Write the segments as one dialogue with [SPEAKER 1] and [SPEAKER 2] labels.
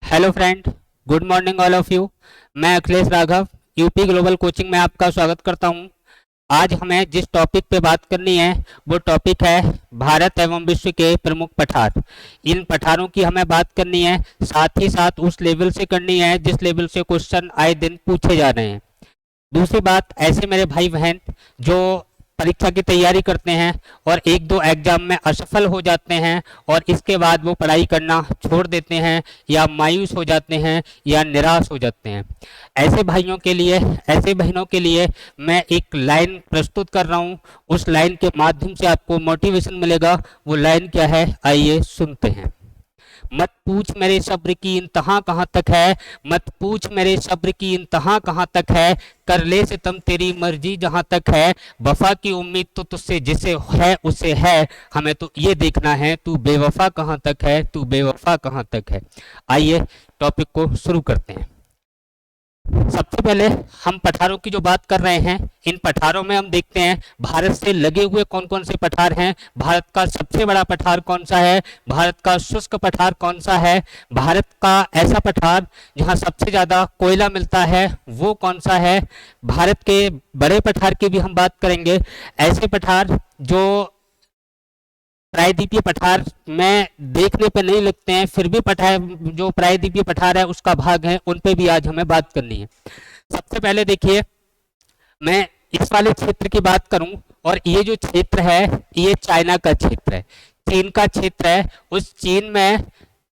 [SPEAKER 1] Hello friend, good morning all of you. मैं अखिलेश राघव यूपी ग्लोबल कोचिंग में आपका स्वागत करता हूं। आज हमें जिस टॉपिक पे बात करनी है वो टॉपिक है भारत एवं विश्व के प्रमुख पठार। इन पठारों की हमें बात करनी है, साथ ही साथ उस लेवल से करनी है जिस लेवल से क्वेश्चन आए दिन पूछे जा रहे हैं। दूसरी बात, ऐसे मेरे भाई बहन जो परीक्षा की तैयारी करते हैं और एक दो एग्जाम में असफल हो जाते हैं और इसके बाद वो पढ़ाई करना छोड़ देते हैं या मायूस हो जाते हैं या निराश हो जाते हैं, ऐसे भाइयों के लिए, ऐसे बहनों के लिए मैं एक लाइन प्रस्तुत कर रहा हूँ। उस लाइन के माध्यम से आपको मोटिवेशन मिलेगा। वो लाइन क्या है, आइए सुनते हैं। मत पूछ मेरे सब्र की इंतहा कहाँ तक है, मत पूछ मेरे सब्र की इंतहा कहाँ तक है, कर ले सितम तेरी मर्जी जहाँ तक है, वफा की उम्मीद तो तुझसे जिसे है उसे है, हमें तो ये देखना है तू बेवफा कहाँ तक है, तू बेवफा कहाँ तक है। आइए टॉपिक को शुरू करते हैं। सबसे पहले हम पठारों की जो बात कर रहे हैं, इन पठारों में हम देखते हैं भारत से लगे हुए कौन कौन से पठार हैं। भारत का सबसे बड़ा पठार कौन सा है, भारत का शुष्क पठार कौन सा है, भारत का ऐसा पठार जहां सबसे ज्यादा कोयला मिलता है वो कौन सा है। भारत के बड़े पठार की भी हम बात करेंगे, ऐसे पठार जो प्रायद्वीपीय पठार में देखने पे नहीं लगते हैं फिर भी पठार जो प्रायद्वीपीय पठार है उसका भाग है, उन पे भी आज हमें बात करनी है। सबसे पहले देखिए, मैं इस वाले क्षेत्र की बात करूं, और ये जो क्षेत्र है ये चाइना का क्षेत्र है, चीन का क्षेत्र है। उस चीन में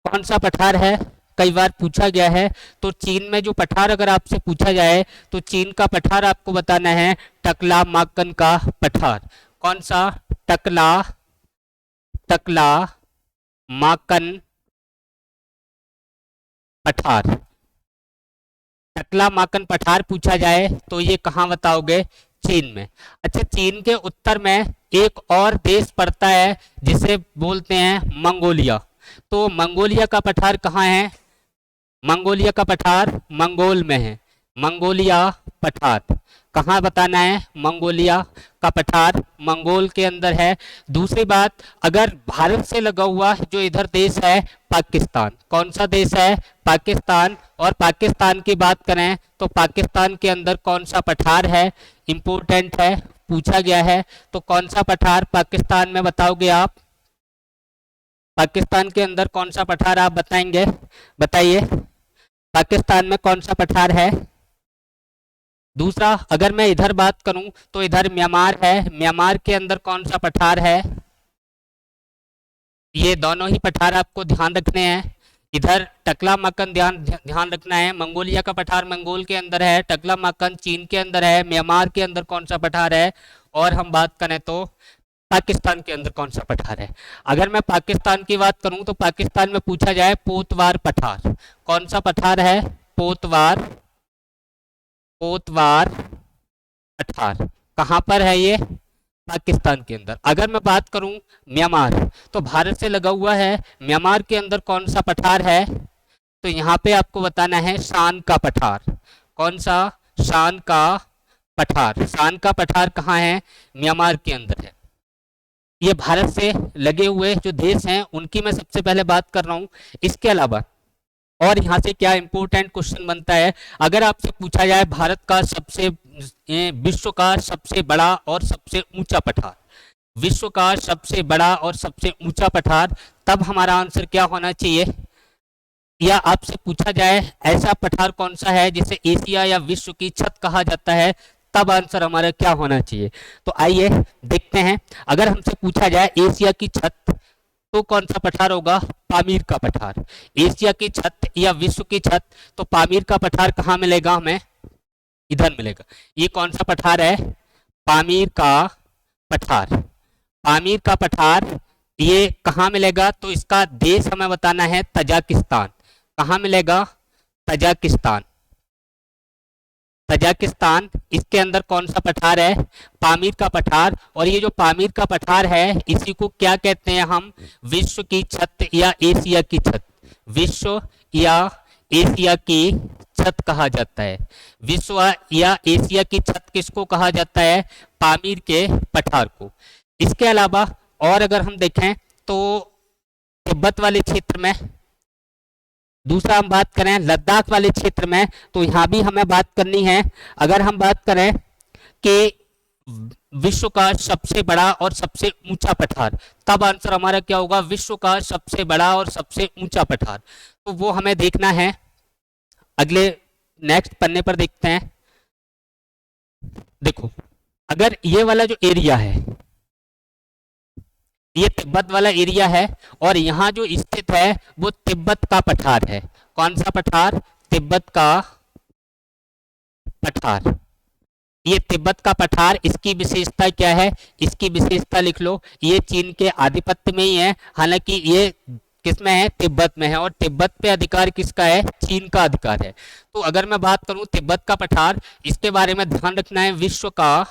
[SPEAKER 1] कौन सा पठार है, कई बार पूछा गया है। तो चीन में जो पठार अगर आपसे पूछा जाए तो चीन का पठार आपको बताना है टकला माकन का पठार। कौन सा, टकला, टकला माकन पठार। टकला माकन पठार पूछा जाए तो ये कहाँ बताओगे, चीन में। अच्छा, चीन के उत्तर में एक और देश पड़ता है जिसे बोलते हैं मंगोलिया। तो मंगोलिया का पठार कहाँ है, मंगोलिया का पठार मंगोल में है। मंगोलिया पठार कहाँ बताना है, मंगोलिया का पठार मंगोल के अंदर है। दूसरी बात, अगर भारत से लगा हुआ जो इधर देश है पाकिस्तान, कौन सा देश है, पाकिस्तान। और पाकिस्तान की बात करें तो पाकिस्तान के अंदर कौन सा पठार है, इंपॉर्टेंट है, पूछा गया है। तो कौन सा पठार पाकिस्तान में बताओगे आप, पाकिस्तान के अंदर कौन सा पठार आप बताएंगे, बताइए पाकिस्तान में कौन सा पठार है। दूसरा, अगर मैं इधर बात करूं तो इधर म्यांमार है, म्यांमार के अंदर कौन सा पठार है। ये दोनों ही पठार आपको ध्यान रखने हैं। इधर टकला माकन ध्यान ध्यान रखना है, मंगोलिया का पठार मंगोल के अंदर है, टकला माकन चीन के अंदर है, म्यांमार के अंदर कौन सा पठार है। और हम बात करें तो पाकिस्तान के अंदर कौन सा पठार है। अगर मैं पाकिस्तान की बात करूं तो पाकिस्तान में पूछा जाए पोतवार पठार, कौन सा पठार है, पोतवार, पोतवार पठार कहाँ पर है ये, पाकिस्तान के अंदर। अगर मैं बात करूं म्यांमार, तो भारत से लगा हुआ है, म्यांमार के अंदर कौन सा पठार है। तो यहाँ पे आपको बताना है शान का पठार। कौन सा, शान का पठार। शान का पठार कहाँ है, म्यांमार के अंदर है। ये भारत से लगे हुए जो देश हैं उनकी मैं सबसे पहले बात कर रहा हूँ। इसके अलावा और यहाँ से क्या इंपॉर्टेंट क्वेश्चन बनता है, अगर आपसे पूछा जाए भारत का सबसे विश्व का सबसे बड़ा और सबसे ऊंचा पठार, विश्व का सबसे बड़ा और सबसे ऊंचा पठार, तब हमारा आंसर क्या होना चाहिए। या आपसे पूछा जाए ऐसा पठार कौन सा है जिसे एशिया या विश्व की छत कहा जाता है, तब आंसर हमारा क्या होना चाहिए। तो आइए देखते हैं। अगर हमसे पूछा जाए एशिया की छत तो कौन सा पठार होगा, पामीर का पठार। एशिया की छत या विश्व की छत, तो पामीर का पठार कहाँ मिलेगा हमें, इधर मिलेगा। ये कौन सा पठार है, पामीर का पठार। पामीर का पठार ये कहाँ मिलेगा, तो इसका देश हमें बताना है तजाकिस्तान। कहाँ मिलेगा, तजाकिस्तान, तजाकिस्तान। इसके अंदर कौन सा पठार है, पामीर का पठार। और ये जो पामीर का पठार है इसी को क्या कहते हैं हम, विश्व की छत या एशिया की छत, विश्व या एशिया की छत कहा जाता है। विश्व या एशिया की छत किसको कहा जाता है, पामीर के पठार को। इसके अलावा और अगर हम देखें तो तिब्बत वाले क्षेत्र में दूसरा हम बात करें लद्दाख वाले क्षेत्र में, तो यहां भी हमें बात करनी है। अगर हम बात करें कि विश्व का सबसे बड़ा और सबसे ऊंचा पठार, तब आंसर हमारा क्या होगा, विश्व का सबसे बड़ा और सबसे ऊंचा पठार। तो वो हमें देखना है। अगले नेक्स्ट पन्ने पर देखते हैं। देखो, अगर ये वाला जो एरिया है, ये तिब्बत वाला एरिया है, और यहाँ जो स्थित है वो तिब्बत का पठार है। कौन सा पठार, तिब्बत का पठार। ये तिब्बत का पठार, इसकी विशेषता क्या है, इसकी विशेषता लिख लो, ये चीन के आधिपत्य में ही है। हालांकि ये किसमें है, तिब्बत में है, और तिब्बत पे अधिकार किसका है, चीन का अधिकार है। तो अगर मैं बात करूं तिब्बत का पठार, इसके बारे में ध्यान रखना है, विश्व का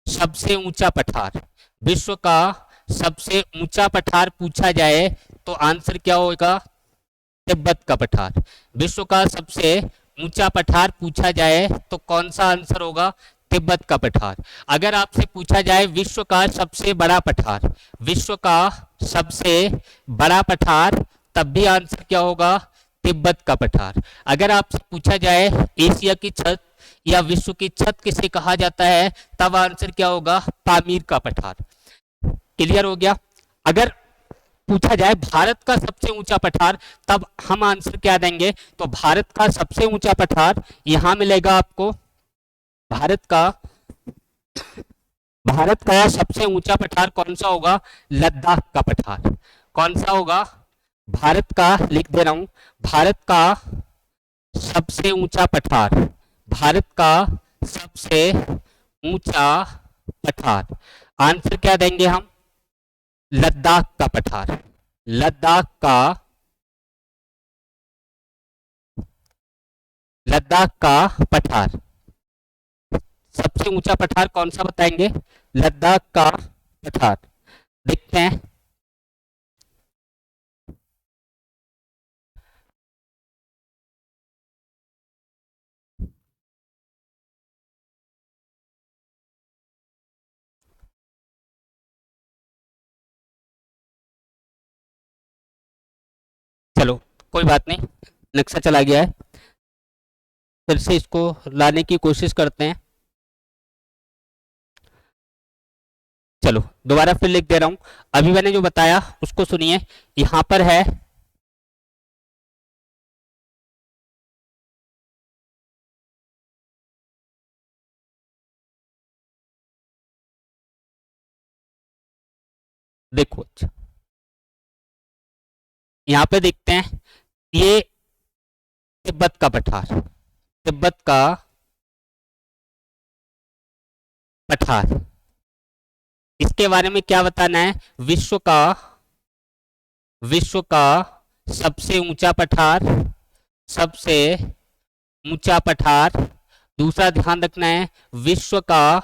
[SPEAKER 1] सबसे ऊंचा पठार, विश्व का सबसे ऊंचा पठार पूछा जाए तो आंसर क्या होगा, तिब्बत का पठार। विश्व का सबसे ऊंचा पठार पूछा जाए तो कौन सा आंसर होगा, तिब्बत का पठार। अगर आपसे पूछा जाए विश्व का सबसे बड़ा पठार, विश्व का सबसे बड़ा पठार, तब भी आंसर क्या होगा, तिब्बत का पठार। अगर आपसे पूछा जाए एशिया की छत या विश्व की छत किसे कहा जाता है, तब आंसर क्या होगा, पामीर का पठार। क्लियर हो गया। अगर पूछा जाए भारत का सबसे ऊंचा पठार, तब हम आंसर क्या देंगे, तो भारत का सबसे ऊंचा पठार यहां मिलेगा आपको, भारत का सबसे ऊंचा पठार कौन सा होगा, लद्दाख का पठार। कौन सा होगा, भारत का, लिख दे रहा हूं, भारत का सबसे ऊंचा पठार, भारत का सबसे ऊंचा पठार। आंसर क्या देंगे हम, लद्दाख का पठार। लद्दाख का पठार सबसे ऊंचा पठार कौन सा बताएंगे, लद्दाख का पठार। देखते हैं। चलो कोई बात नहीं, नक्शा चला गया है, फिर से इसको लाने की कोशिश करते हैं। चलो दोबारा फिर लिख दे रहा हूं, अभी मैंने जो बताया उसको सुनिए। यहां पर है देखो, अच्छा यहां पे देखते हैं, ये तिब्बत का पठार, तिब्बत का पठार, इसके बारे में क्या बताना है, विश्व का सबसे ऊंचा पठार, सबसे ऊंचा पठार। दूसरा ध्यान रखना है, विश्व का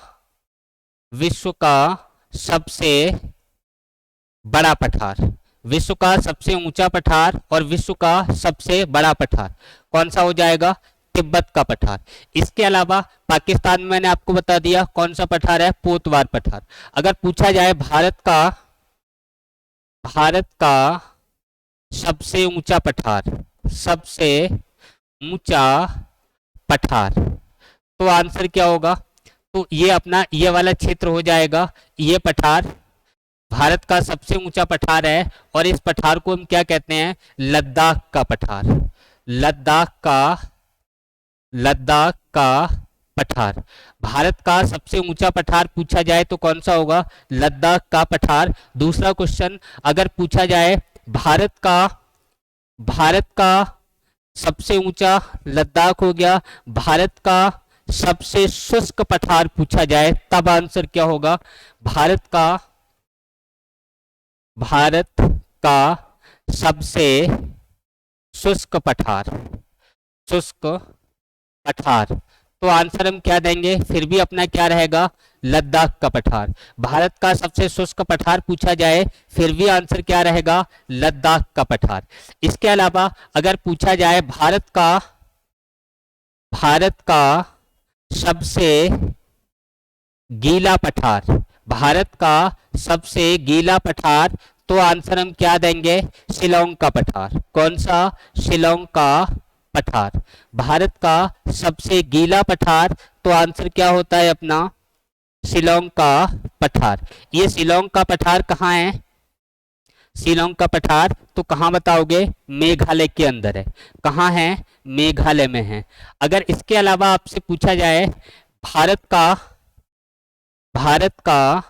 [SPEAKER 1] सबसे बड़ा पठार, विश्व का सबसे ऊंचा पठार और विश्व का सबसे बड़ा पठार कौन सा हो जाएगा, तिब्बत का पठार। इसके अलावा पाकिस्तान में मैंने आपको बता दिया कौन सा पठार है, पोतवार पठार। अगर पूछा जाए भारत का सबसे ऊंचा पठार, सबसे ऊंचा पठार, तो आंसर क्या होगा, तो ये अपना ये वाला क्षेत्र हो जाएगा। ये पठार भारत का सबसे ऊंचा पठार है, और इस पठार को हम क्या कहते हैं, लद्दाख का पठार। लद्दाख का पठार, भारत का सबसे ऊंचा पठार पूछा जाए तो कौन सा होगा, लद्दाख का पठार। दूसरा क्वेश्चन, अगर पूछा जाए भारत का सबसे ऊंचा, लद्दाख हो गया, भारत का सबसे शुष्क पठार पूछा जाए, तब आंसर क्या होगा, भारत का सबसे शुष्क पठार, तो आंसर हम क्या देंगे, फिर भी अपना क्या रहेगा, लद्दाख का पठार। भारत का सबसे शुष्क पठार पूछा जाए, फिर भी आंसर क्या रहेगा, लद्दाख का पठार। इसके अलावा अगर पूछा जाए भारत का सबसे गीला पठार, भारत का सबसे गीला पठार, तो आंसर हम क्या देंगे, शिलोंग का पठार। कौन सा, शिलोंग का पठार। भारत का सबसे गीला पठार, तो आंसर क्या होता है अपना, शिलोंग का पठार। ये शिलोंग का पठार कहाँ है, शिलोंग का पठार तो कहाँ बताओगे, मेघालय के अंदर है। कहाँ है, मेघालय में है। अगर इसके अलावा आपसे पूछा जाए भारत का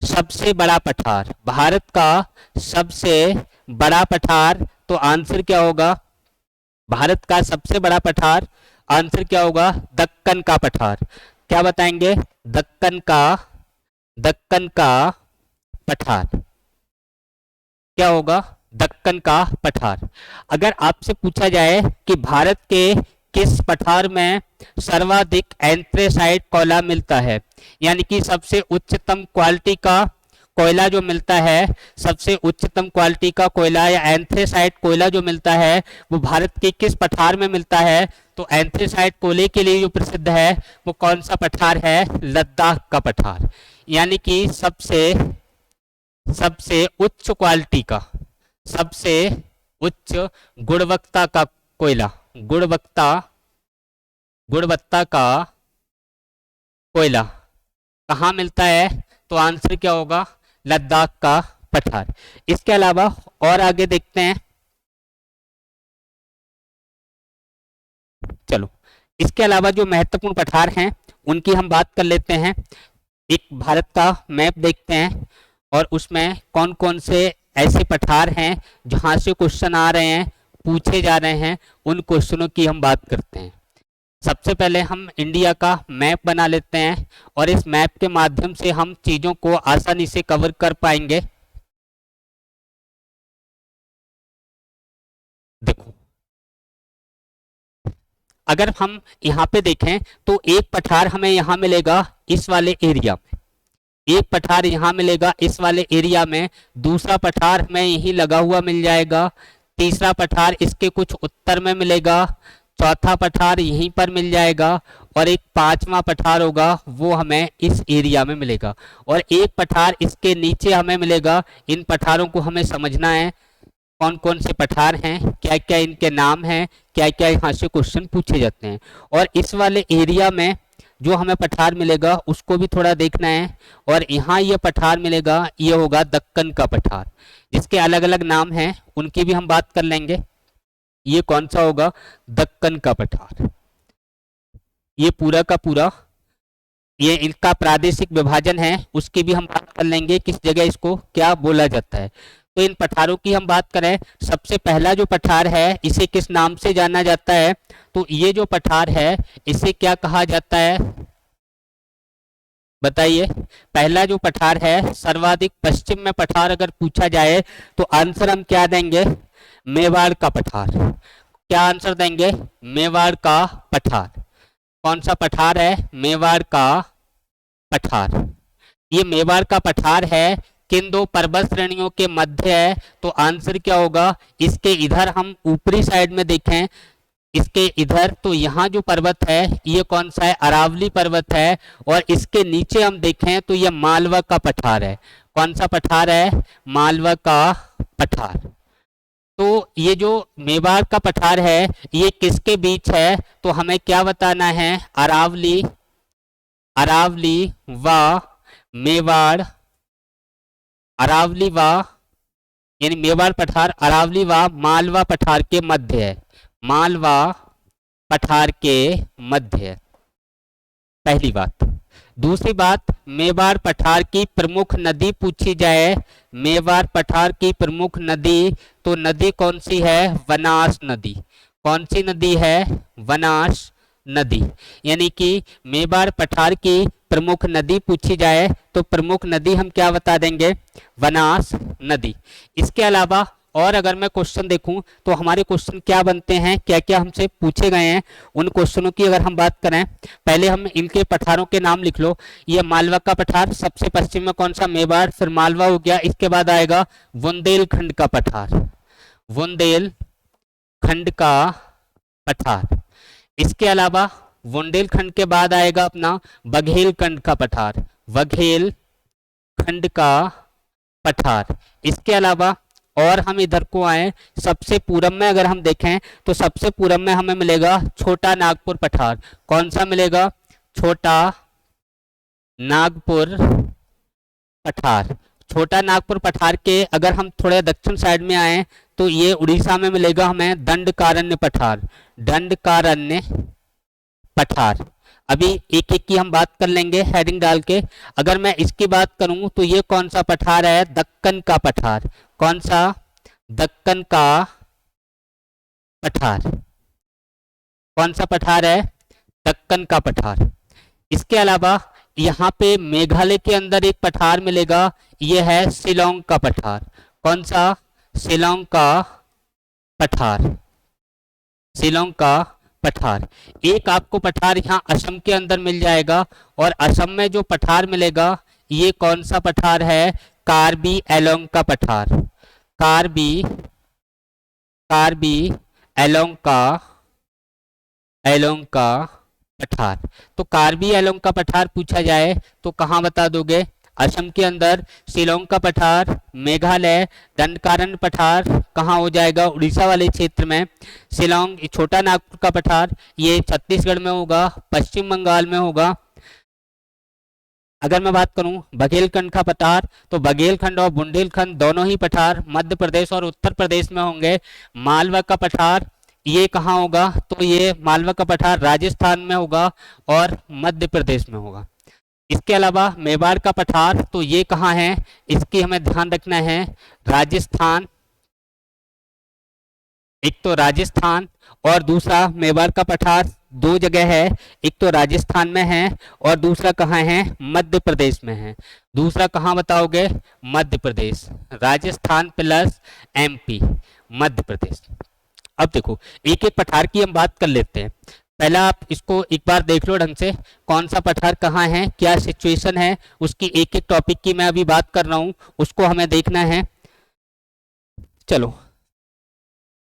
[SPEAKER 1] सबसे बड़ा पठार, भारत का सबसे बड़ा पठार, तो आंसर क्या होगा, भारत का सबसे बड़ा पठार, आंसर क्या होगा, दक्कन का पठार। क्या बताएंगे, दक्कन का पठार क्या होगा, दक्कन का पठार। अगर आपसे पूछा जाए कि भारत के किस पठार में सर्वाधिक एंथ्रेसाइट कोयला मिलता है, यानी कि सबसे उच्चतम क्वालिटी का कोयला जो मिलता है, सबसे उच्चतम क्वालिटी का कोयला या एंथ्रेसाइट कोयला जो मिलता है वो भारत के किस पठार में मिलता है, तो एंथ्रेसाइट कोयले के लिए जो प्रसिद्ध है वो कौन सा पठार है, लद्दाख का पठार। यानी कि सबसे उच्च क्वालिटी का, सबसे उच्च गुणवत्ता का कोयला, गुणवत्ता का कोयला कहाँ मिलता है, तो आंसर क्या होगा, लद्दाख का पठार। इसके अलावा और आगे देखते हैं, चलो इसके अलावा जो महत्वपूर्ण पठार हैं उनकी हम बात कर लेते हैं। एक भारत का मैप देखते हैं और उसमें कौन कौन से ऐसे पठार हैं जहां से क्वेश्चन आ रहे हैं, पूछे जा रहे हैं, उन क्वेश्चनों की हम बात करते हैं। सबसे पहले हम इंडिया का मैप बना लेते हैं और इस मैप के माध्यम से हम चीजों को आसानी से कवर कर पाएंगे। देखो, अगर हम यहाँ पे देखें तो एक पठार हमें यहाँ मिलेगा इस वाले एरिया में, एक पठार यहाँ मिलेगा इस वाले एरिया में, दूसरा पठार हमें यहीं लगा हुआ मिल जाएगा, तीसरा पठार इसके कुछ उत्तर में मिलेगा, चौथा पठार यहीं पर मिल जाएगा और एक पांचवा पठार होगा वो हमें इस एरिया में मिलेगा और एक पठार इसके नीचे हमें मिलेगा। इन पठारों को हमें समझना है कौन कौन से पठार हैं, क्या क्या इनके नाम हैं, क्या क्या यहाँ से क्वेश्चन पूछे जाते हैं। और इस वाले एरिया में जो हमें पठार मिलेगा उसको भी थोड़ा देखना है। और यहाँ ये पठार मिलेगा, ये होगा दक्कन का पठार, जिसके अलग अलग नाम हैं उनकी भी हम बात कर लेंगे। ये कौन सा होगा, दक्कन का पठार। ये पूरा का पूरा ये इनका प्रादेशिक विभाजन है, उसकी भी हम बात कर लेंगे, किस जगह इसको क्या बोला जाता है। तो इन पठारों की हम बात करें, सबसे पहला जो पठार है इसे किस नाम से जाना जाता है, तो ये जो पठार है इसे क्या कहा जाता है, बताइए। पहला जो पठार है, सर्वाधिक पश्चिम में पठार अगर पूछा जाए तो आंसर हम क्या देंगे, मेवाड़ का पठार। क्या आंसर देंगे, मेवाड़ का पठार। कौन सा पठार है, मेवाड़ का पठार। ये मेवाड़ का पठार है, किन दो पर्वत श्रेणियों के मध्य है, तो आंसर क्या होगा, इसके इधर हम ऊपरी साइड में देखें, इसके इधर तो यहाँ जो पर्वत है ये कौन सा है, अरावली पर्वत है, और इसके नीचे हम देखें तो ये मालवा का पठार है। कौन सा पठार है, मालवा का पठार। तो ये जो मेवाड़ का पठार है ये किसके बीच है, तो हमें क्या बताना है, अरावली व मेवाड़, अरावली व यानी मेवाड़ पठार अरावली व मालवा पठार के मध्य है, मालवा पठार के मध्य है, पहली बात। दूसरी बात, मेवाड़ पठार की प्रमुख नदी पूछी जाए, मेवाड़ पठार की प्रमुख नदी, तो नदी कौन सी है, वनास नदी। कौन सी नदी है, वनास नदी। यानी कि मेवाड़ पठार की प्रमुख नदी पूछी जाए तो प्रमुख नदी हम क्या बता देंगे, वनास नदी। इसके अलावा और अगर मैं क्वेश्चन देखूं तो हमारे क्वेश्चन क्या बनते हैं, क्या क्या हमसे पूछे गए हैं, उन क्वेश्चनों की अगर हम बात करें, पहले हम इनके पठारों के नाम लिख लो। ये मालवा का पठार, सबसे पश्चिम में कौन सा, मेवाड़, फिर मालवा हो गया, इसके बाद आएगा बुंदेलखंड का पठार, बुंदेलखंड का पठार। इसके अलावा बुंदेलखंड के बाद आएगा अपना बघेलखंड का पठार, बघेलखंड का पठार। इसके अलावा और हम इधर को आए, सबसे पूरब में अगर हम देखें तो सबसे पूरब में हमें मिलेगा छोटा नागपुर पठार। कौन सा मिलेगा? छोटा नागपुर पठार। छोटा नागपुर पठार के अगर हम थोड़े दक्षिण साइड में आए तो ये उड़ीसा में मिलेगा हमें दंडकारण्य पठार। दंडकारण्य पठार। अभी एक एक की हम बात कर लेंगे हेडिंग डाल के। अगर मैं इसकी बात करूं तो ये कौन सा पठार है? दक्कन का पठार। कौन सा? दक्कन का पठार। कौन सा पठार है? दक्कन का पठार। इसके अलावा यहाँ पे मेघालय के अंदर एक पठार मिलेगा, ये है शिलोंग का पठार। कौन सा? शिलोंग का पठार। शिलोंग का पठार। एक आपको पठार यहाँ असम के अंदर मिल जाएगा, और असम में जो पठार मिलेगा ये कौन सा पठार है? कार्बी एलोंग का पठार। कार्बी एलोंग का पठार। तो कार्बी एलोंग का पठार पूछा जाए तो कहाँ बता दोगे? असम के अंदर शिलोंग का पठार, मेघालय दंडकारण्य पठार कहाँ हो जाएगा? उड़ीसा वाले क्षेत्र में। शिलोंग छोटा नागपुर का पठार ये छत्तीसगढ़ में होगा, पश्चिम बंगाल में होगा। अगर मैं बात करूं बघेलखंड का पठार, तो बघेलखंड और बुंदेलखंड दोनों ही पठार मध्य प्रदेश और उत्तर प्रदेश में होंगे। मालवा का पठार ये कहाँ होगा? तो ये मालवा का पठार राजस्थान में होगा और मध्य प्रदेश में होगा। इसके अलावा मेवाड़ का पठार, तो ये कहाँ है? इसकी हमें ध्यान रखना है, राजस्थान। एक तो राजस्थान और दूसरा मेवाड़ का पठार दो जगह है, एक तो राजस्थान में है और दूसरा कहाँ है? मध्य प्रदेश में है। दूसरा कहाँ बताओगे? मध्य प्रदेश। Rajasthan plus MP, Madhya Pradesh. अब देखो एक एक पठार की हम बात कर लेते हैं। पहला आप इसको एक बार देख लो ढंग से, कौन सा पठार कहाँ है, क्या सिचुएशन है, उसकी एक एक टॉपिक की मैं अभी बात कर रहा हूँ, उसको हमें देखना है। चलो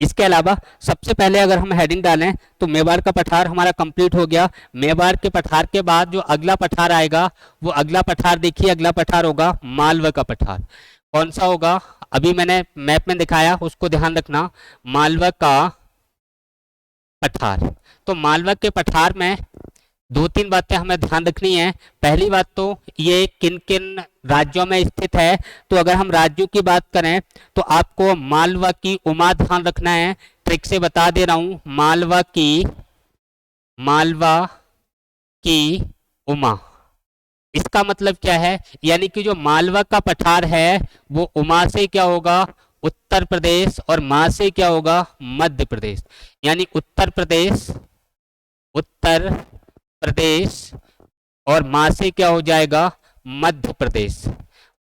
[SPEAKER 1] इसके अलावा सबसे पहले अगर हम हेडिंग डालें तो मेवाड़ का पठार हमारा कंप्लीट हो गया। मेवाड़ के पठार के बाद जो अगला पठार आएगा वो अगला पठार देखिए, अगला पठार होगा मालवा का पठार। कौन सा होगा? अभी मैंने मैप में दिखाया, उसको ध्यान रखना, मालवा का पठार। तो मालवा के पठार में दो तीन बातें हमें ध्यान रखनी है। पहली बात तो ये किन किन राज्यों में स्थित है, तो अगर हम राज्यों की बात करें तो आपको मालवा की उमा ध्यान रखना है। ट्रिक से बता दे रहा हूं, मालवा की उमा। इसका मतलब क्या है? यानी कि जो मालवा का पठार है वो उमा से क्या होगा? उत्तर प्रदेश, और मा से क्या होगा? मध्य प्रदेश। यानी उत्तर प्रदेश और मा से क्या हो जाएगा? मध्य प्रदेश।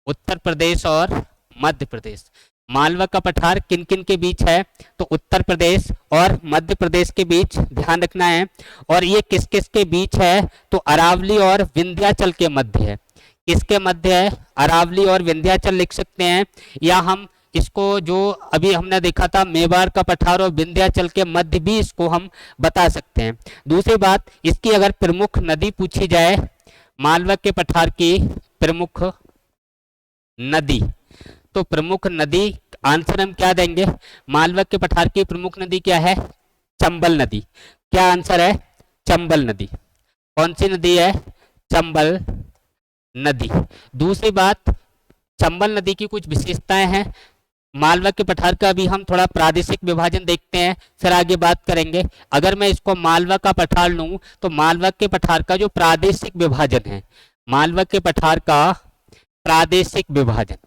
[SPEAKER 1] उत्तर प्रदेश और मध्य प्रदेश। मालवा का पठार किन किन के बीच है? तो उत्तर प्रदेश और मध्य प्रदेश के बीच ध्यान रखना है। और ये किस किस के बीच है? तो अरावली और विंध्याचल के मध्य है। किसके मध्य है? अरावली और विंध्याचल लिख सकते हैं, या हम इसको जो अभी हमने देखा था मेवाड़ का पठार और विंध्याचल के मध्य भी इसको हम बता सकते हैं। दूसरी बात, इसकी अगर प्रमुख नदी पूछी जाए, मालवा के पठार की प्रमुख नदी, तो प्रमुख नदी आंसर हम क्या देंगे? मालवा के पठार की प्रमुख नदी क्या है? चंबल नदी। क्या आंसर है? चंबल नदी। कौन सी नदी है? चंबल नदी। दूसरी बात, चंबल नदी की कुछ विशेषताएं हैं। मालवा के पठार का भी हम थोड़ा प्रादेशिक विभाजन देखते हैं, फिर आगे बात करेंगे। अगर मैं इसको मालवा का पठार लूं तो मालवा के पठार का जो प्रादेशिक विभाजन है, मालवा के पठार का प्रादेशिक विभाजन,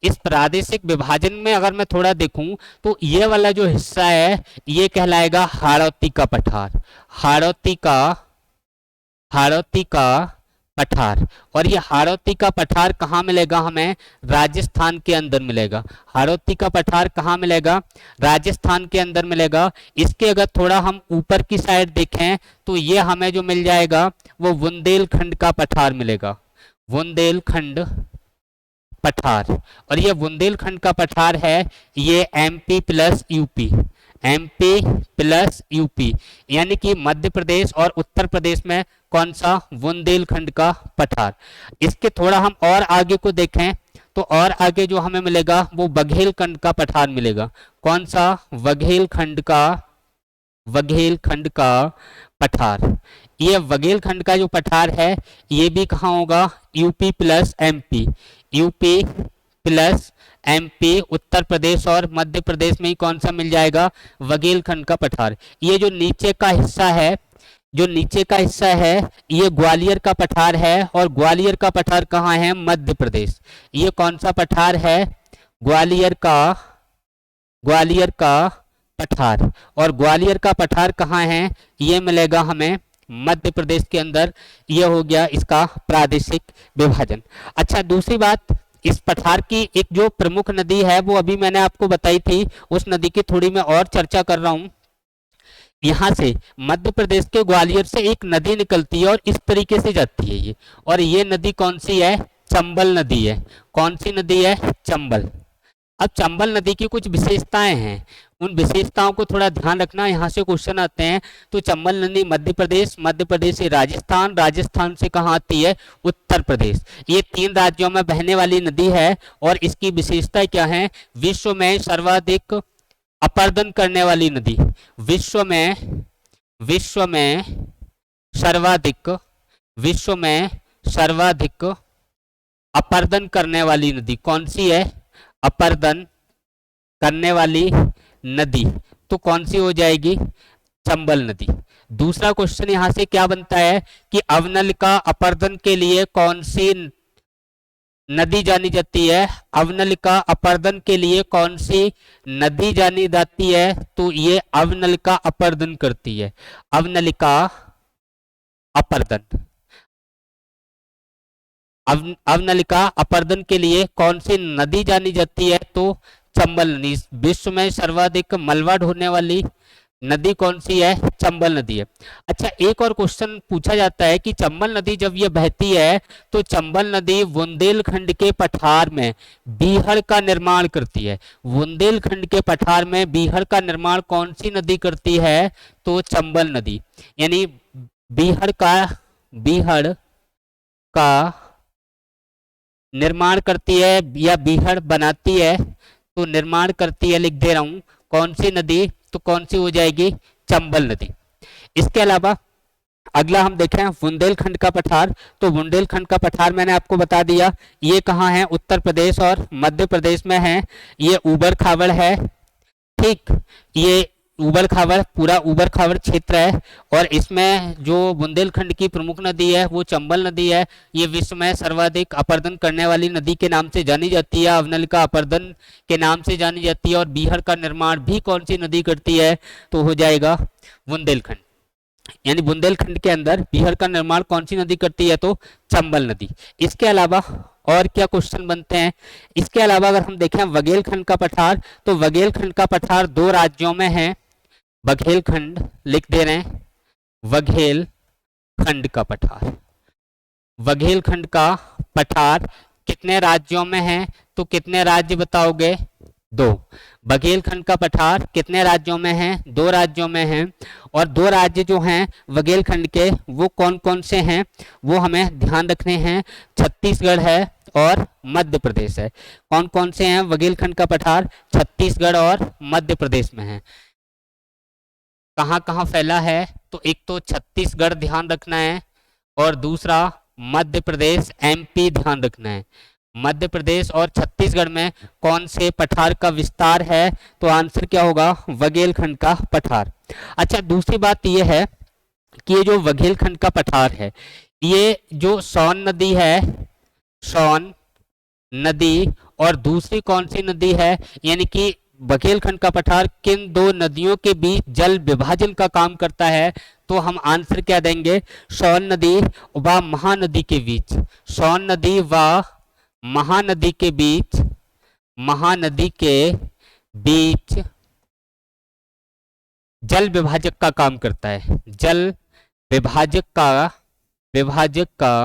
[SPEAKER 1] इस प्रादेशिक विभाजन में अगर मैं थोड़ा देखूं तो ये वाला जो हिस्सा है ये कहलाएगा हाड़ौती का पठार। हाड़ौती का पठार। और ये हाड़ौती का पठार कहाँ मिलेगा हमें? राजस्थान के अंदर मिलेगा। हाड़ौती का पठार कहाँ मिलेगा? राजस्थान के अंदर मिलेगा। इसके अगर थोड़ा हम ऊपर की साइड देखें तो ये हमें जो मिल जाएगा वो बुंदेलखंड का पठार मिलेगा। बुंदेलखंड पठार। और ये बुंदेलखंड का पठार है, ये MP plus UP, MP plus UP, यानी कि मध्य प्रदेश और उत्तर प्रदेश में कौन सा, बुंदेलखंड का पठार। इसके थोड़ा हम और आगे को देखें तो और आगे जो हमें मिलेगा वो बघेलखंड का पठार मिलेगा। कौन सा, बघेलखंड का पठार। ये बघेलखंड का जो पठार है ये भी कहाँ होगा, यूपी प्लस एमपी, यूपी प्लस एमपी, उत्तर प्रदेश और मध्य प्रदेश में ही कौन सा मिल जाएगा, बघेलखंड का पठार। ये जो नीचे का हिस्सा है, ये ग्वालियर का पठार है, और ग्वालियर का पठार कहाँ है, मध्य प्रदेश। ये कौन सा पठार है, ग्वालियर का पठार, और ग्वालियर का पठार कहाँ है, ये मिलेगा हमें मध्य प्रदेश के अंदर। ये हो गया इसका प्रादेशिक विभाजन। अच्छा, दूसरी बात, इस पठार की एक जो प्रमुख नदी है वो अभी मैंने आपको बताई थी, उस नदी की थोड़ी मैं और चर्चा कर रहा हूं। यहां से मध्य प्रदेश के ग्वालियर से एक नदी निकलती है और इस तरीके से जाती है ये, और ये नदी कौन सी है, चंबल नदी है। कौन सी नदी है, चंबल। अब चंबल नदी की कुछ विशेषताएं हैं, उन विशेषताओं को थोड़ा ध्यान रखना, यहाँ से क्वेश्चन आते हैं। तो चंबल नदी मध्य प्रदेश से राजस्थान, राजस्थान से कहाँ आती है, उत्तर प्रदेश। ये 3 राज्यों में बहने वाली नदी है, और इसकी विशेषता क्या है, विश्व में सर्वाधिक अपर्दन करने वाली नदी, विश्व में सर्वाधिक अपर्दन करने वाली नदी कौन सी है, अपर्दन करने वाली नदी, तो कौन सी हो जाएगी, चंबल नदी। दूसरा क्वेश्चन यहां से क्या बनता है कि अवनलिका अपर्दन के लिए कौन सी नदी जानी जाती है, अवनलिका अपर्दन के लिए कौन सी नदी जानी जाती है, तो ये अवनलिका अपर्दन करती है, अवनलिका अपर्दन। अवनलिका अपर्दन के लिए कौन सी नदी जानी जाती है, तो चंबल नदी। विश्व में सर्वाधिक मलबा ढोने वाली नदी कौन सी है, चंबल नदी है। अच्छा, एक और क्वेश्चन पूछा जाता है कि चंबल नदी जब ये बहती है तो चंबल नदी बुंदेलखंड के पठार में बीहड़ का निर्माण करती है। बुंदेलखंड के पठार में बीहड़ का निर्माण कौन सी नदी करती है, तो चंबल नदी। यानी बीहड़ का निर्माण करती है या बीहड़ बनाती है, तो निर्माण करती है, लिख दे रहा हूं, कौन सी नदी, तो कौन सी हो जाएगी, चंबल नदी। इसके अलावा अगला हम देखें बुंदेलखंड का पठार। तो बुंदेलखंड का पठार मैंने आपको बता दिया, ये कहाँ है, उत्तर प्रदेश और मध्य प्रदेश में है। ये ऊबड़ खाबड़ है, ठीक, ये ऊबड़ खाबड़, पूरा ऊबड़ खाबड़ क्षेत्र है, और इसमें जो बुंदेलखंड की प्रमुख नदी है वो चंबल नदी है। ये विश्व में सर्वाधिक अपर्दन करने वाली नदी के नाम से जानी जाती है, अवनलिका अपर्दन के नाम से जानी जाती है, और बीहड़ का निर्माण भी कौन सी नदी करती है, तो हो जाएगा बुंदेलखंड। यानी बुंदेलखंड के अंदर बीहड़ का निर्माण कौन सी नदी करती है, तो चंबल नदी। इसके अलावा और क्या क्वेश्चन बनते हैं, इसके अलावा अगर हम देखें बघेलखंड का पठार, तो बघेलखंड का पठार 2 राज्यों में है। बघेलखंड लिख दे रहे हैं, बघेलखंड का पठार, बघेलखंड का पठार कितने राज्यों में है, तो कितने राज्य बताओगे, 2। बघेलखंड का पठार कितने राज्यों में है, 2 राज्यों में है, और 2 राज्य जो हैं बघेलखंड के वो कौन कौन से हैं, वो हमें ध्यान रखने हैं, छत्तीसगढ़ है और मध्य प्रदेश है। कौन कौन से हैं बघेलखंड का पठार, छत्तीसगढ़ और मध्य प्रदेश में है। कहाँ कहाँ फैला है, तो एक तो छत्तीसगढ़ ध्यान रखना है, और दूसरा मध्य प्रदेश एमपी ध्यान रखना है। मध्य प्रदेश और छत्तीसगढ़ में कौन से पठार का विस्तार है, तो आंसर क्या होगा, बघेलखंड का पठार। अच्छा, दूसरी बात यह है कि ये जो बघेलखंड का पठार है, ये जो सोन नदी है, सोन नदी, और दूसरी कौन सी नदी है, यानी कि बघेलखंड का पठार किन 2 नदियों के बीच जल विभाजन का काम करता है, तो हम आंसर क्या देंगे, सोन नदी व महानदी के बीच, सोन नदी व महानदी के बीच, महानदी के बीच जल विभाजक का काम करता है, जल विभाजक का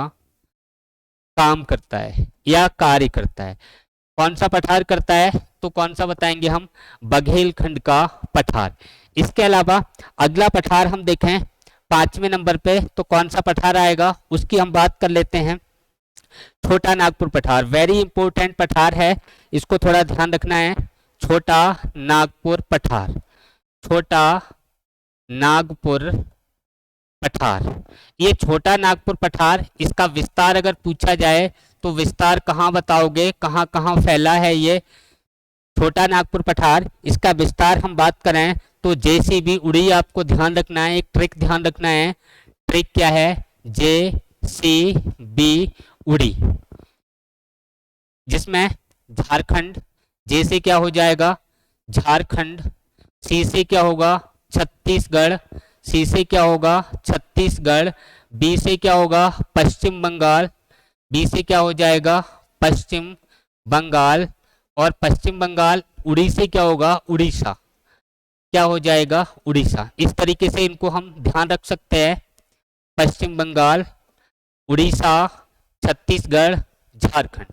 [SPEAKER 1] काम करता है या कार्य करता है। कौन सा पठार करता है, तो कौन सा बताएंगे हम, बघेलखंड का पठार। इसके अलावा अगला पठार हम देखें 5वें नंबर पे, तो कौन सा पठार आएगा उसकी हम बात कर लेते हैं। छोटा नागपुर पठार, वेरी इंपॉर्टेंट पठार है, इसको थोड़ा ध्यान रखना है। छोटा नागपुर पठार, छोटा नागपुर पठार, ये छोटा नागपुर पठार, इसका विस्तार अगर पूछा जाए तो विस्तार कहाँ बताओगे, कहाँ कहाँ फैला है ये छोटा नागपुर पठार। इसका विस्तार हम बात करें तो जेसीबी उड़ी, आपको ध्यान रखना है, एक ट्रिक ध्यान रखना है। ट्रिक क्या है, जेसीबी उड़ी, जिसमें झारखंड, जे से क्या हो जाएगा झारखंड, सी से क्या होगा छत्तीसगढ़, सी से क्या होगा छत्तीसगढ़, बी से क्या होगा पश्चिम बंगाल, बी से क्या हो जाएगा पश्चिम बंगाल, और पश्चिम बंगाल, उड़ी से क्या होगा उड़ीसा, क्या हो जाएगा उड़ीसा। इस तरीके से इनको हम ध्यान रख सकते हैं, पश्चिम बंगाल, उड़ीसा, छत्तीसगढ़, झारखंड।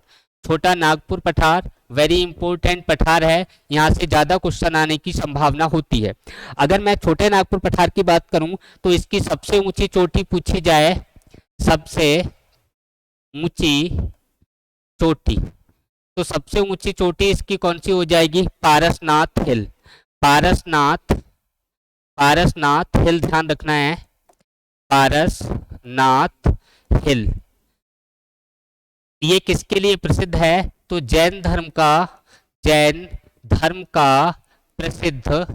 [SPEAKER 1] छोटा नागपुर पठार वेरी इंपॉर्टेंट पठार है, यहाँ से ज्यादा क्वेश्चन आने की संभावना होती है। अगर मैं छोटे नागपुर पठार की बात करूं तो इसकी सबसे ऊंची चोटी पूछी जाए, सबसे ऊंची चोटी, तो सबसे ऊंची चोटी इसकी कौन सी हो जाएगी, पारसनाथ हिल, पारसनाथ, पारसनाथ हिल ध्यान रखना है, पारसनाथ हिल। ये किसके लिए प्रसिद्ध है, तो जैन धर्म का, जैन धर्म का प्रसिद्ध,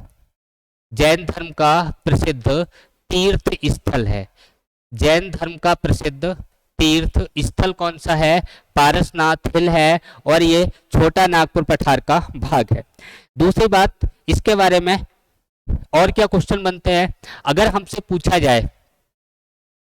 [SPEAKER 1] जैन धर्म का प्रसिद्ध तीर्थ स्थल है। जैन धर्म का प्रसिद्ध तीर्थ स्थल कौन सा है, पारसनाथ हिल है, और ये छोटा नागपुर पठार का भाग है। दूसरी बात इसके बारे में और क्या क्वेश्चन बनते हैं, अगर हमसे पूछा जाए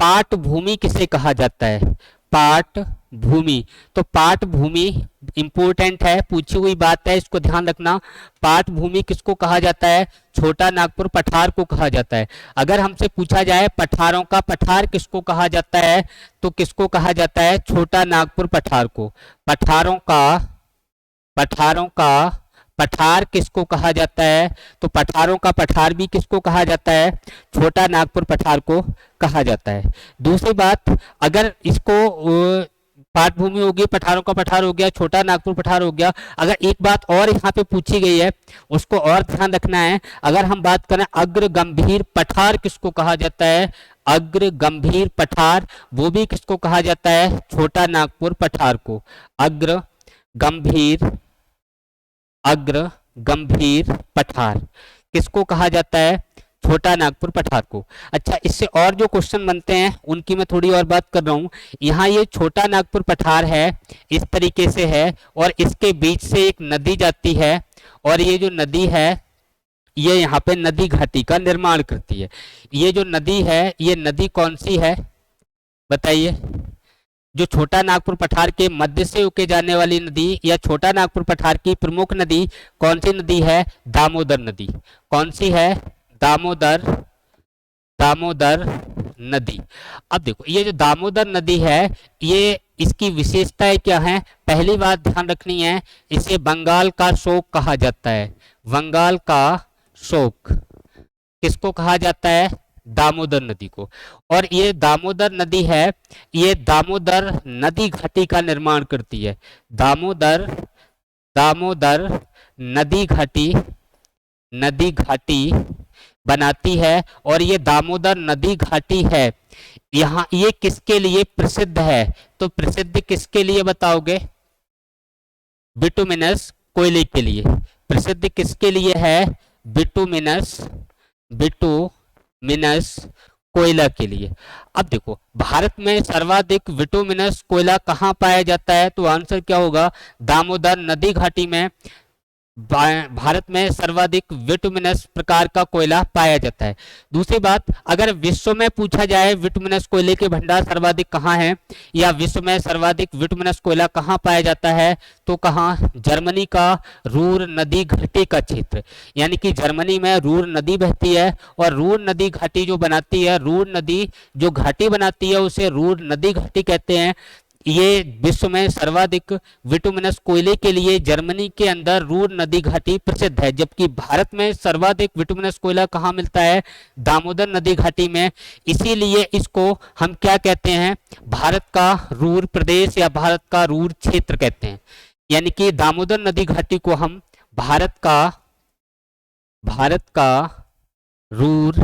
[SPEAKER 1] पाट भूमि किसे कहा जाता है, पाट भूमि, तो पाट भूमि इंपॉर्टेंट है, पूछी हुई बात है, इसको ध्यान रखना। पाट भूमि किसको कहा जाता है, छोटा नागपुर पठार को कहा जाता है। अगर हमसे पूछा जाए पठारों का पठार किसको कहा जाता है, तो किसको कहा जाता है, छोटा नागपुर पठार को। पठारों का, पठारों का पठार किसको कहा जाता है, तो पठारों का पठार भी किसको कहा जाता है, छोटा नागपुर पठार को कहा जाता है। दूसरी बात, अगर इसको पाट भूमि होगी, पठारों का पठार हो गया, छोटा नागपुर पठार हो गया, अगर एक बात और यहाँ पे पूछी गई है उसको और ध्यान रखना है। अगर हम बात करें अग्र गंभीर पठार किसको कहा जाता है, अग्र गंभीर पठार, वो भी किसको कहा जाता है, छोटा नागपुर पठार को। अग्र गंभीर, अग्र गंभीर पठार किसको कहा जाता है, छोटा नागपुर पठार को। अच्छा, इससे और जो क्वेश्चन बनते हैं उनकी मैं थोड़ी और बात कर रहा हूं। यहाँ ये छोटा नागपुर पठार है, इस तरीके से है, और इसके बीच से एक नदी जाती है, और ये जो नदी है ये यहाँ पे नदी घाटी का निर्माण करती है। ये जो नदी है ये नदी कौन सी है बताइए, जो छोटा नागपुर पठार के मध्य से होके जाने वाली नदी, या छोटा नागपुर पठार की प्रमुख नदी कौन सी नदी है, दामोदर नदी। कौन सी है, दामोदर, दामोदर नदी। अब देखो ये जो दामोदर नदी है ये इसकी विशेषताएं क्या हैं, पहली बात ध्यान रखनी है, इसे बंगाल का शोक कहा जाता है। बंगाल का शोक किसको कहा जाता है, दामोदर नदी को। और ये दामोदर नदी है, ये दामोदर नदी घाटी का निर्माण करती है। दामोदर, दामोदर नदी घाटी, नदी घाटी बनाती है, और ये दामोदर नदी घाटी है यहाँ ये किसके लिए प्रसिद्ध है, तो प्रसिद्ध किसके लिए बताओगे, बिटुमिनस कोयले के लिए। प्रसिद्ध किसके लिए है, बिटुमिनस, बिटुमिनस कोयला के लिए। अब देखो भारत में सर्वाधिक बिटुमिनस कोयला कहाँ पाया जाता है, तो आंसर क्या होगा, दामोदर नदी घाटी में भारत में सर्वाधिक विटुमिनस प्रकार का कोयला पाया जाता है। दूसरी बात, अगर विश्व में पूछा जाए विटुमिनस कोयले के भंडार सर्वाधिक कहाँ हैं, या विश्व में सर्वाधिक विटुमिनस कोयला कहाँ पाया जाता है, तो कहाँ, जर्मनी का रूर नदी घाटी का क्षेत्र, यानी कि जर्मनी में रूर नदी बहती है, और रूर नदी घाटी जो बनाती है, रूर नदी जो घाटी बनाती है उसे रूर नदी घाटी कहते हैं। ये विश्व में सर्वाधिक विटुमिनस कोयले के लिए जर्मनी के अंदर रूर नदी घाटी प्रसिद्ध है, जबकि भारत में सर्वाधिक विटुमिनस कोयला कहाँ मिलता है? दामोदर नदी घाटी में। इसीलिए इसको हम क्या कहते हैं? भारत का रूर प्रदेश या भारत का रूर क्षेत्र कहते हैं। यानी कि दामोदर नदी घाटी को हम भारत का रूर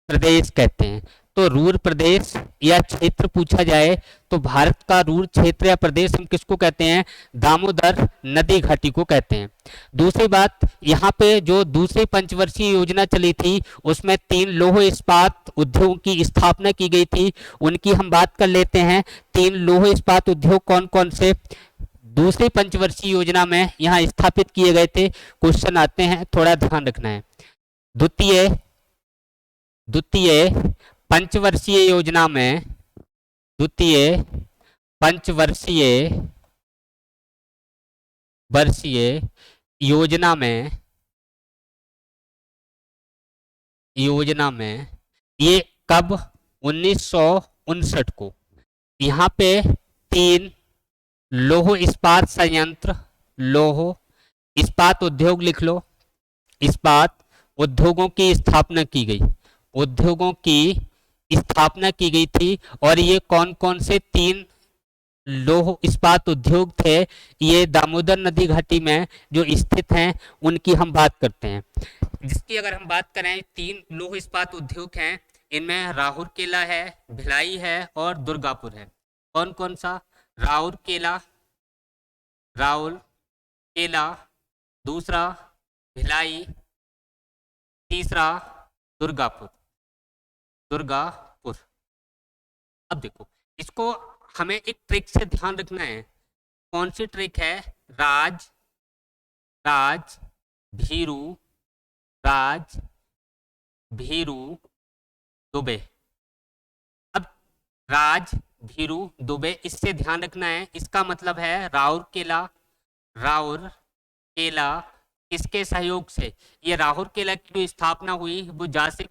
[SPEAKER 1] प्रदेश कहते हैं। तो रूर प्रदेश या क्षेत्र पूछा जाए तो भारत का रूर क्षेत्र या प्रदेश हम किसको कहते हैं? दामोदर नदी घाटी को कहते हैं। दूसरी बात, यहाँ पे जो दूसरी पंचवर्षीय योजना चली थी उसमें 3 लौह इस्पात उद्योग की स्थापना की गई थी, उनकी हम बात कर लेते हैं। 3 लौह इस्पात उद्योग कौन कौन से दूसरी पंचवर्षीय योजना में यहाँ स्थापित किए गए थे? क्वेश्चन आते हैं, थोड़ा ध्यान रखना है। द्वितीय पंचवर्षीय योजना में ये कब? 1959 को। यहाँ पे 3 लौह इस्पात संयंत्र, लौह इस्पात उद्योग लिख लो, इस्पात उद्योगों की स्थापना की गई, उद्योगों की स्थापना की गई थी। और ये कौन कौन से 3 लौह इस्पात उद्योग थे? ये दामोदर नदी घाटी में जो स्थित हैं उनकी हम बात करते हैं। जिसकी अगर हम बात करें, 3 लौह इस्पात उद्योग हैं, इनमें राउरकेला है, भिलाई है और दुर्गापुर है। कौन कौन सा? राउरकेला, दूसरा भिलाई, तीसरा दुर्गापुर। अब देखो, इसको हमें एक ट्रिक से ध्यान रखना है। कौन सी ट्रिक है? भीरू दुबे। अब दुबे, इससे ध्यान रखना है। इसका मतलब है राउरकेला किसके सहयोग से? ये राउरकेला की जो स्थापना हुई वो जा से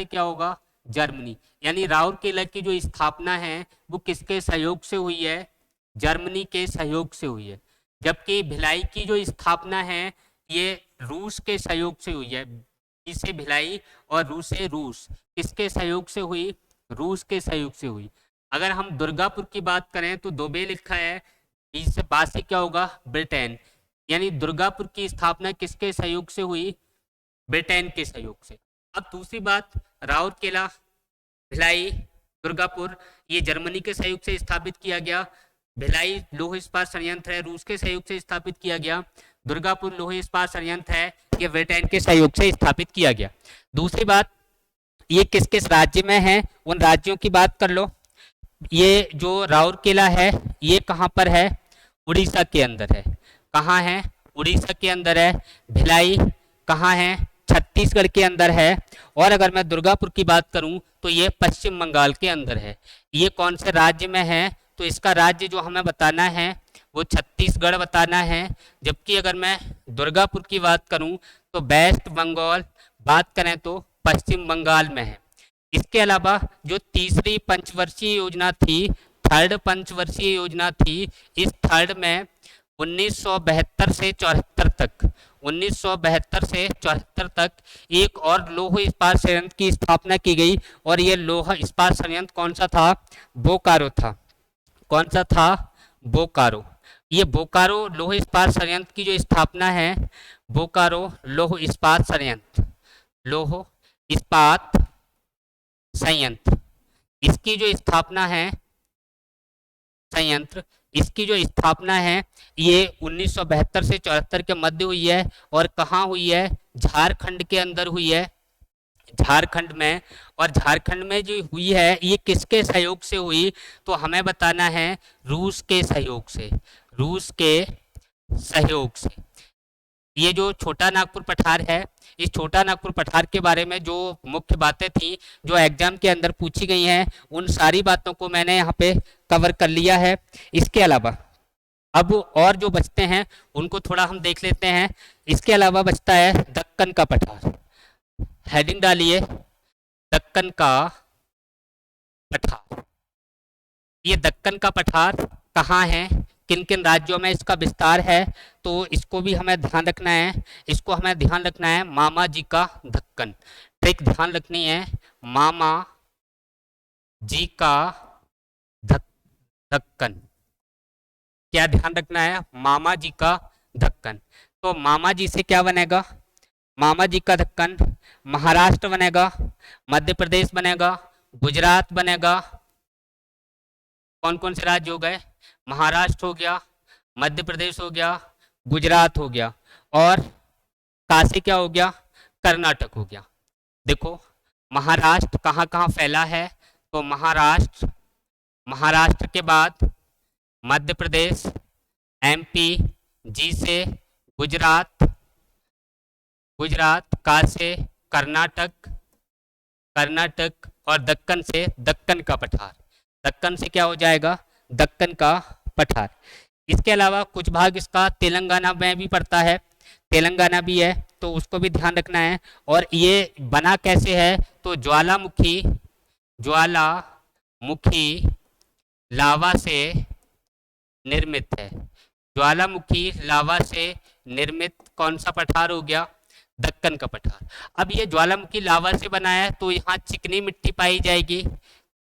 [SPEAKER 1] क्या होगा? जर्मनी। यानी राउरकेला की जो स्थापना है वो किसके सहयोग से हुई है? जर्मनी के सहयोग से हुई है। जबकि भिलाई की जो स्थापना है ये रूस के सहयोग से हुई है। इसे भिलाई और रूस किसके सहयोग से हुई? रूस के सहयोग से हुई। अगर हम दुर्गापुर की बात करें तो दुबे लिखा है, इससे बाद से क्या होगा? ब्रिटेन। यानी दुर्गापुर की स्थापना किसके सहयोग से हुई? ब्रिटेन के सहयोग से। अब दूसरी बात, राउरकेला, भिलाई, दुर्गापुर ये जर्मनी के सहयोग से स्थापित किया गया। भिलाई लौह इस्पात संयंत्र है, रूस के सहयोग से स्थापित किया गया। दुर्गापुर लौह इस्पात संयंत्र है, ये ब्रिटेन के सहयोग से स्थापित किया गया। दूसरी बात, ये किस किस राज्य में है? उन राज्यों की बात कर लो। ये जो राउरकेला है ये कहाँ पर है? उड़ीसा के अंदर है। कहाँ है? उड़ीसा के अंदर है। भिलाई कहाँ है? छत्तीसगढ़ के अंदर है। और अगर मैं दुर्गापुर की बात करूं तो ये पश्चिम बंगाल के अंदर है। ये कौन से राज्य में है? तो इसका राज्य जो हमें बताना है वो छत्तीसगढ़ बताना है। जबकि अगर मैं दुर्गापुर की बात करूं तो वेस्ट बंगाल, बात करें तो पश्चिम बंगाल में है। इसके अलावा जो तीसरी पंचवर्षीय योजना थी, थर्ड पंचवर्षीय योजना थी, इस थर्ड में 1972 से 74 तक एक और लौह इस्पात संयंत्र की स्थापना की गई। और ये लौह इस्पात संयंत्र कौन सा था? बोकारो था। कौन सा था? बोकारो। ये बोकारो लौह इस्पात संयंत्र की जो स्थापना है, बोकारो लौह इस्पात संयंत्र, इसकी जो स्थापना है इसकी जो स्थापना है ये 1972 से 74 के मध्य हुई है। और कहाँ हुई है? झारखंड के अंदर हुई है, झारखंड में। और झारखंड में जो हुई है ये किसके सहयोग से हुई? तो हमें बताना है रूस के सहयोग से। ये जो छोटा नागपुर पठार है, इस छोटा नागपुर पठार के बारे में जो मुख्य बातें थी जो एग्जाम के अंदर पूछी गई हैं, उन सारी बातों को मैंने यहाँ पे कवर कर लिया है। इसके अलावा अब और जो बचते हैं उनको थोड़ा हम देख लेते हैं। इसके अलावा बचता है दक्कन का पठार। हेडिंग डालिए, दक्कन का पठार। ये दक्कन का पठार कहाँ है, किन किन राज्यों में इसका विस्तार है, तो इसको भी हमें ध्यान रखना है। इसको हमें ध्यान रखना है मामा जी का दक्कन, ट्रिक ध्यान रखनी है, मामा जी का दक्कन। क्या ध्यान रखना है, मामा जी का दक्कन। तो मामा जी से क्या बनेगा, मामा जी का दक्कन महाराष्ट्र बनेगा, मध्य प्रदेश बनेगा, गुजरात बनेगा। कौन कौन से राज्य हो गए, महाराष्ट्र हो गया, मध्य प्रदेश हो गया, गुजरात हो गया, और काशी क्या हो गया, कर्नाटक हो गया। देखो महाराष्ट्र कहाँ कहाँ फैला है, तो महाराष्ट्र, महाराष्ट्र के बाद मध्य प्रदेश, एमपी, जी से गुजरात, गुजरात, का से कर्नाटक, कर्नाटक, और दक्कन से दक्कन का पठार। दक्कन से क्या हो जाएगा, दक्कन का पठार। इसके अलावा कुछ भाग इसका तेलंगाना में भी पड़ता है, तेलंगाना भी है, तो उसको भी ध्यान रखना है। और ये बना कैसे है, तो ज्वालामुखी, ज्वालामुखी लावा से निर्मित है। ज्वालामुखी लावा से निर्मित कौन सा पठार हो गया, दक्कन का पठार। अब ये ज्वालामुखी लावा से बना है, तो यहाँ चिकनी मिट्टी पाई जाएगी।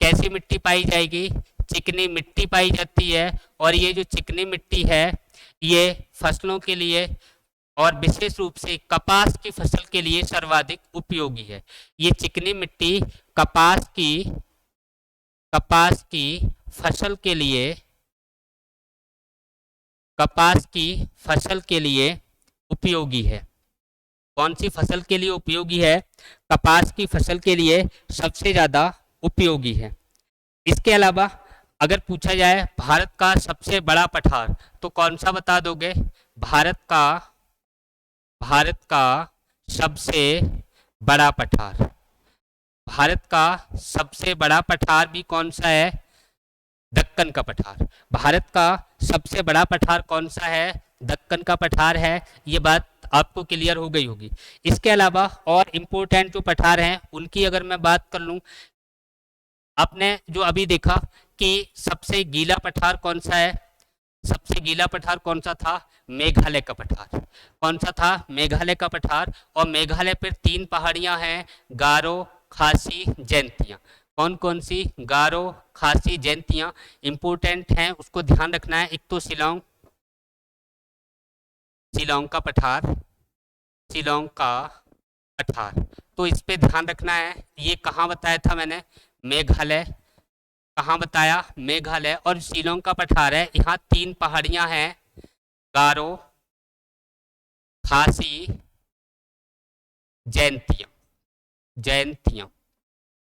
[SPEAKER 1] कैसी मिट्टी पाई जाएगी, चिकनी मिट्टी पाई जाती है। और ये जो चिकनी मिट्टी है ये फसलों के लिए और विशेष रूप से कपास की फसल के लिए सर्वाधिक उपयोगी है। ये चिकनी मिट्टी कपास की फसल के लिए, कपास की फसल के लिए उपयोगी है। कौन सी फसल के लिए उपयोगी है, कपास की फसल के लिए सबसे ज़्यादा उपयोगी है। इसके अलावा अगर पूछा जाए भारत का सबसे बड़ा पठार, तो कौन सा बता दोगे, भारत का सबसे बड़ा पठार, भारत का सबसे बड़ा पठार भी कौन सा है, दक्कन का पठार। भारत का सबसे बड़ा पठार कौन सा है, दक्कन का पठार है। ये बात आपको क्लियर हो गई होगी। इसके अलावा और इम्पोर्टेंट जो पठार हैं उनकी अगर मैं बात कर लूँ, आपने जो अभी देखा कि सबसे गीला पठार कौन सा है, सबसे गीला पठार कौन सा था, मेघालय का पठार। कौन सा था, मेघालय का पठार। और मेघालय पर 3 पहाड़ियां हैं, गारो, खासी, जैंतिया। कौन कौन सी, गारो, खासी, जैंतिया इंपोर्टेंट हैं, उसको ध्यान रखना है। एक तो शिलोंग, शिलोंग का पठार, शिलोंग का पठार, तो इस पे ध्यान रखना है। ये कहाँ बताया था मैंने, मेघालय, कहाँ बताया, मेघालय। और शिलोंग का पठार है, यहाँ 3 पहाड़ियां हैं, गारो, खासी, जैंतिया, जैंतिया।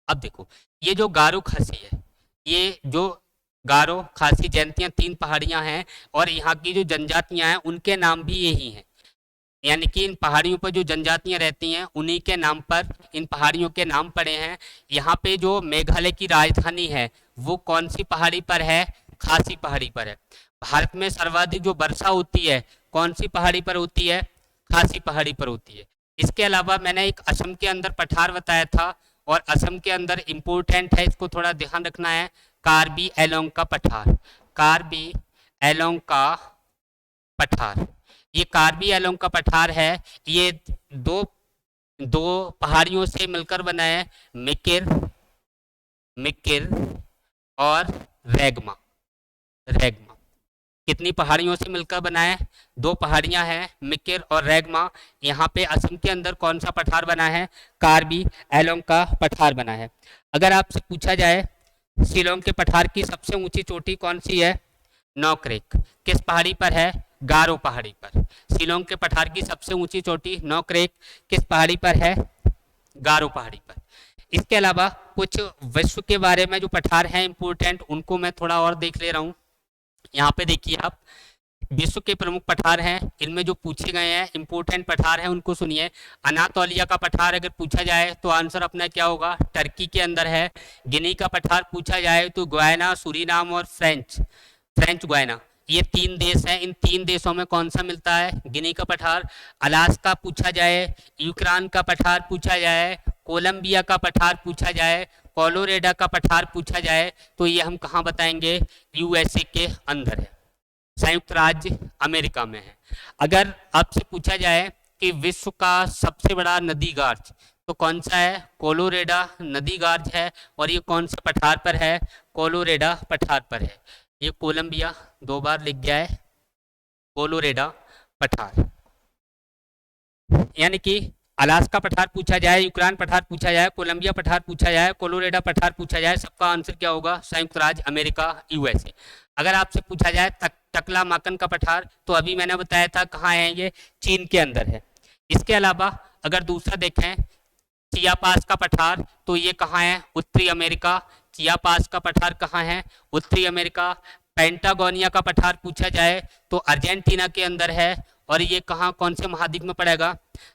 [SPEAKER 1] अब देखो ये जो गारो खासी है, ये जो गारो खासी जैंतियां 3 पहाड़ियां हैं, और यहाँ की जो जनजातियां हैं उनके नाम भी यही हैं। यानी कि इन पहाड़ियों पर जो जनजातियां रहती हैं उन्हीं के नाम पर इन पहाड़ियों के नाम पड़े हैं। यहाँ पे जो मेघालय की राजधानी है वो कौन सी पहाड़ी पर है, खासी पहाड़ी पर है। भारत में सर्वाधिक जो वर्षा होती है कौन सी पहाड़ी पर होती है, खासी पहाड़ी पर होती है। इसके अलावा मैंने एक असम के अंदर पठार बताया था, और असम के अंदर इम्पोर्टेंट है, इसको थोड़ा ध्यान रखना है, कार्बी एलोंग का पठार, कार्बी एलोंग का पठार। ये कार्बी एलोंग का पठार है, ये दो पहाड़ियों से मिलकर बना है, मिकिर, मिकिर और रेगमा, रेगमा। कितनी पहाड़ियों से मिलकर बना है, 2 पहाड़ियां हैं, मिकिर और रेगमा। यहाँ पे असम के अंदर कौन सा पठार बना है, कार्बी एलोंग का पठार बना है। अगर आपसे पूछा जाए शिलोंग के पठार की सबसे ऊंची चोटी कौन सी है, नौक्रेक, किस पहाड़ी पर है, गारो पहाड़ी पर। शिलोंग के पठार की सबसे ऊंची चोटी नौक्रेक किस पहाड़ी पर है, गारो पहाड़ी पर। इसके अलावा कुछ विश्व के बारे में जो पठार हैं इंपोर्टेंट, उनको मैं थोड़ा और देख ले रहा हूँ। यहाँ पे देखिए आप, विश्व के प्रमुख पठार हैं, इनमें जो पूछे गए हैं इंपोर्टेंट पठार हैं उनको सुनिए। अनातोलिया का पठार अगर पूछा जाए तो आंसर अपना क्या होगा, टर्की के अंदर है। गिनी का पठार पूछा जाए तो गुयाना, सूरीनाम और फ्रेंच गुयाना, ये 3 देश हैं। इन 3 देशों में कौन सा मिलता है, गिनी का पठार। अलास्का पूछा जाए, यूक्रेन का पठार पूछा जाए, कोलंबिया का पठार पूछा जाए, कोलोरेडा का पठार पूछा जाए तो ये हम कहाँ बताएंगे, यूएसए के अंदर है, संयुक्त राज्य अमेरिका में है। अगर आपसे पूछा जाए कि विश्व का सबसे बड़ा नदी गार्ज तो कौन सा है, कोलोरेडा नदी गार्ज है, और ये कौन से पठार पर है, कोलोरेडा पठार पर है। ये कोलंबिया, 2 बार लिख गया है, कोलोरेडा पठार। यानी कि अलास्का पठार पूछा जाए, यूक्रेन पठार पूछा जाए, कोलंबिया पठार पूछा जाए, कोलोरेडा पठार पूछा जाए, सबका आंसर क्या होगा, संयुक्त राज्य अमेरिका, यूएसए। अगर आपसे पूछा जाए टकलामाकन का पठार तो अभी मैंने बताया था कहाँ है, ये चीन के अंदर है। इसके अलावा अगर दूसरा देखें चियापास का पठार तो ये कहाँ है, उत्तरी अमेरिका। चियापास का पठार कहाँ है, उत्तरी अमेरिका। पेंटागोनिया का पठार पूछा जाए तो अर्जेंटीना के अंदर है, और ये कहाँ, कौन से महाद्वीप में पड़ेगा,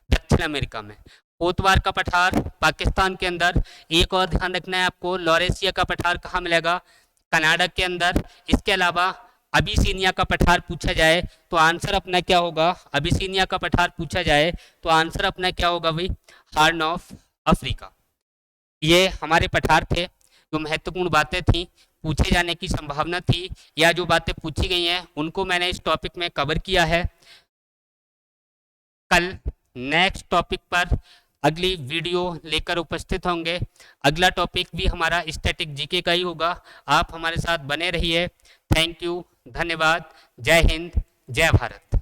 [SPEAKER 1] दक्षिण अमेरिका में। पोतवार का पठार पाकिस्तान के अंदर। एक और ध्यान रखना है आपको, लॉरेशिया का पठार कहाँ मिलेगा, कनाडा के अंदर। इसके अलावा अबिसिनिया का पठार पूछा जाए तो आंसर अपना क्या होगा, अबिसिनिया का पठार पूछा जाए तो आंसर अपना क्या होगा भाई, हॉर्न ऑफ अफ्रीका। ये हमारे पठार थे, जो महत्वपूर्ण बातें थी, पूछे जाने की संभावना थी, या जो बातें पूछी गई हैं उनको मैंने इस टॉपिक में कवर किया है। कल नेक्स्ट टॉपिक पर अगली वीडियो लेकर उपस्थित होंगे। अगला टॉपिक भी हमारा स्टैटिक जीके का ही होगा। आप हमारे साथ बने रहिए। थैंक यू, धन्यवाद, जय हिंद, जय भारत।